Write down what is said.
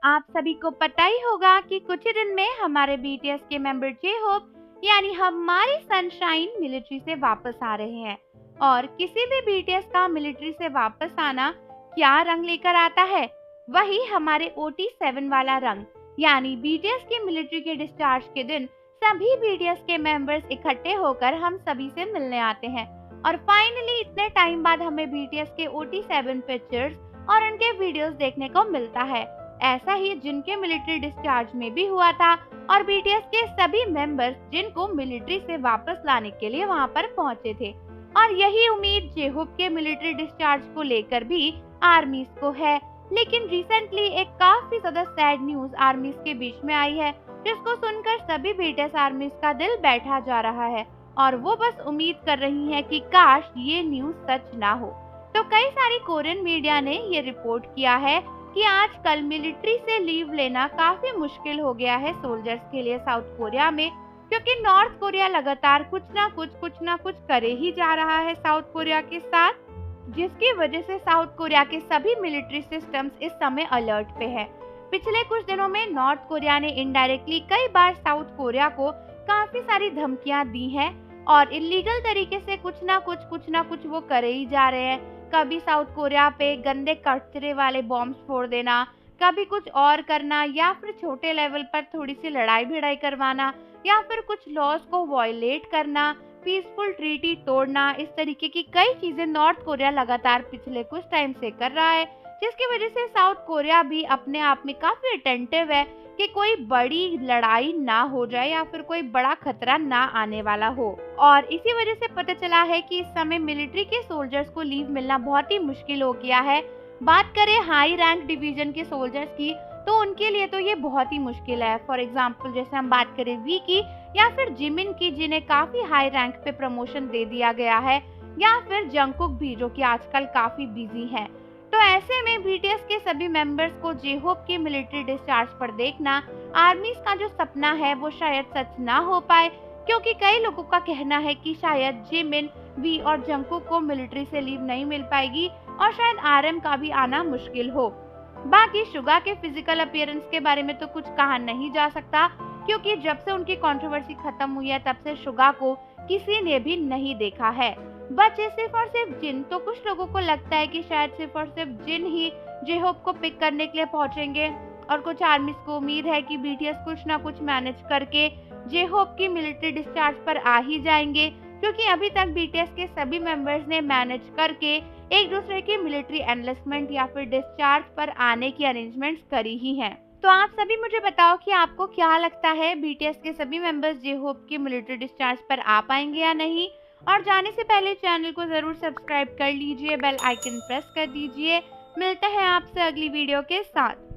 आप सभी को पता ही होगा कि कुछ ही दिन में हमारे बीटीएस के मेंबर जे-होप यानी हमारी सनशाइन मिलिट्री से वापस आ रहे हैं। और किसी भी बीटीएस का मिलिट्री से वापस आना क्या रंग लेकर आता है? वही हमारे OT7 वाला रंग, यानी बीटीएस की मिलिट्री के डिस्चार्ज के दिन सभी बीटीएस के मेंबर्स इकट्ठे होकर हम सभी से मिलने आते हैं। और फाइनली इतने टाइम बाद हमें बीटीएस के OT7 पिक्चर्स और उनके वीडियोस देखने को मिलता है। ऐसा ही जिनके मिलिट्री डिस्चार्ज में भी हुआ था और बीटीएस के सभी मेंबर्स जिनको मिलिट्री से वापस लाने के लिए वहां पर पहुंचे थे। और यही उम्मीद जे-होप के मिलिट्री डिस्चार्ज को लेकर भी आर्मीज को है। लेकिन रिसेंटली एक काफी ज्यादा सैड न्यूज आर्मीज के बीच में आई है, जिसको सुनकर सभी बीटीएस आर्मीज का दिल बैठा जा रहा है और वो बस उम्मीद कर रही है कि काश ये न्यूज सच ना हो। तो कई सारी कोरियन मीडिया ने ये रिपोर्ट किया है कि आजकल मिलिट्री से लीव लेना काफी मुश्किल हो गया है सोल्जर्स के लिए साउथ कोरिया में, क्योंकि नॉर्थ कोरिया लगातार कुछ ना कुछ करे ही जा रहा है साउथ कोरिया के साथ, जिसकी वजह से साउथ कोरिया के सभी मिलिट्री सिस्टम्स इस समय अलर्ट पे है। पिछले कुछ दिनों में नॉर्थ कोरिया ने इनडायरेक्टली कई बार साउथ कोरिया को काफी सारी धमकियां दी हैं और इलीगल तरीके से कुछ ना कुछ वो करे ही जा रहे हैं। कभी साउथ कोरिया पे गंदे कचरे वाले बॉम्ब्स फोड़ देना, कभी कुछ और करना, या फिर छोटे लेवल पर थोड़ी सी लड़ाई भिड़ाई करवाना, या फिर कुछ लॉज को वायलेट करना, पीसफुल ट्रीटी तोड़ना। इस तरीके की कई चीजें नॉर्थ कोरिया लगातार पिछले कुछ टाइम से कर रहा है, जिसकी वजह से साउथ कोरिया भी अपने आप में काफी अटेंटिव है कि कोई बड़ी लड़ाई ना हो जाए या फिर कोई बड़ा खतरा ना आने वाला हो। और इसी वजह से पता चला है कि इस समय मिलिट्री के सोल्जर्स को लीव मिलना बहुत ही मुश्किल हो गया है। बात करें हाई रैंक डिवीजन के सोल्जर्स की, तो उनके लिए तो ये बहुत ही मुश्किल है। फॉर एग्जाम्पल जैसे हम बात करें वी की या फिर जिमिन की, जिन्हें काफी हाई रैंक पे प्रमोशन दे दिया गया है, या फिर जंगकुक भी, जो कि आजकल काफी बिजी है। तो ऐसे में बीटीएस के सभी मेंबर्स को जे-होप के मिलिट्री डिस्चार्ज पर देखना आर्मीज का जो सपना है वो शायद सच ना हो पाए, क्योंकि कई लोगों का कहना है कि शायद जिमिन, वी और जंगकुक को मिलिट्री से लीव नहीं मिल पाएगी और शायद आरएम का भी आना मुश्किल हो। बाकी सुगा के फिजिकल अपीयरेंस के बारे में तो कुछ कहा नहीं जा सकता, क्योंकि जब से उनकी कंट्रोवर्सी खत्म हुई है तब से सुगा को किसी ने भी नहीं देखा है। बचे सिर्फ और सिर्फ जिन। तो कुछ लोगों को लगता है कि शायद सिर्फ और सिर्फ जिन ही जे-होप को पिक करने के लिए पहुंचेंगे, और कुछ आर्मीज को उम्मीद है कि बीटीएस कुछ ना कुछ मैनेज करके जे-होप की मिलिट्री डिस्चार्ज पर आ ही जाएंगे, क्योंकि अभी तक बीटीएस के सभी मेंबर्स ने मैनेज करके एक दूसरे की मिलिट्री एनलिस्टमेंट या फिर डिस्चार्ज पर आने की अरेंजमेंट्स करी ही हैं। तो आप सभी मुझे बताओ कि आपको क्या लगता है, बीटीएस के सभी मेंबर्स जे-होप की मिलिट्री डिस्चार्ज पर आ पाएंगे या नहीं? और जाने से पहले चैनल को जरूर सब्सक्राइब कर लीजिए, बेल आइकन प्रेस कर दीजिए। मिलते हैं आपसे अगली वीडियो के साथ।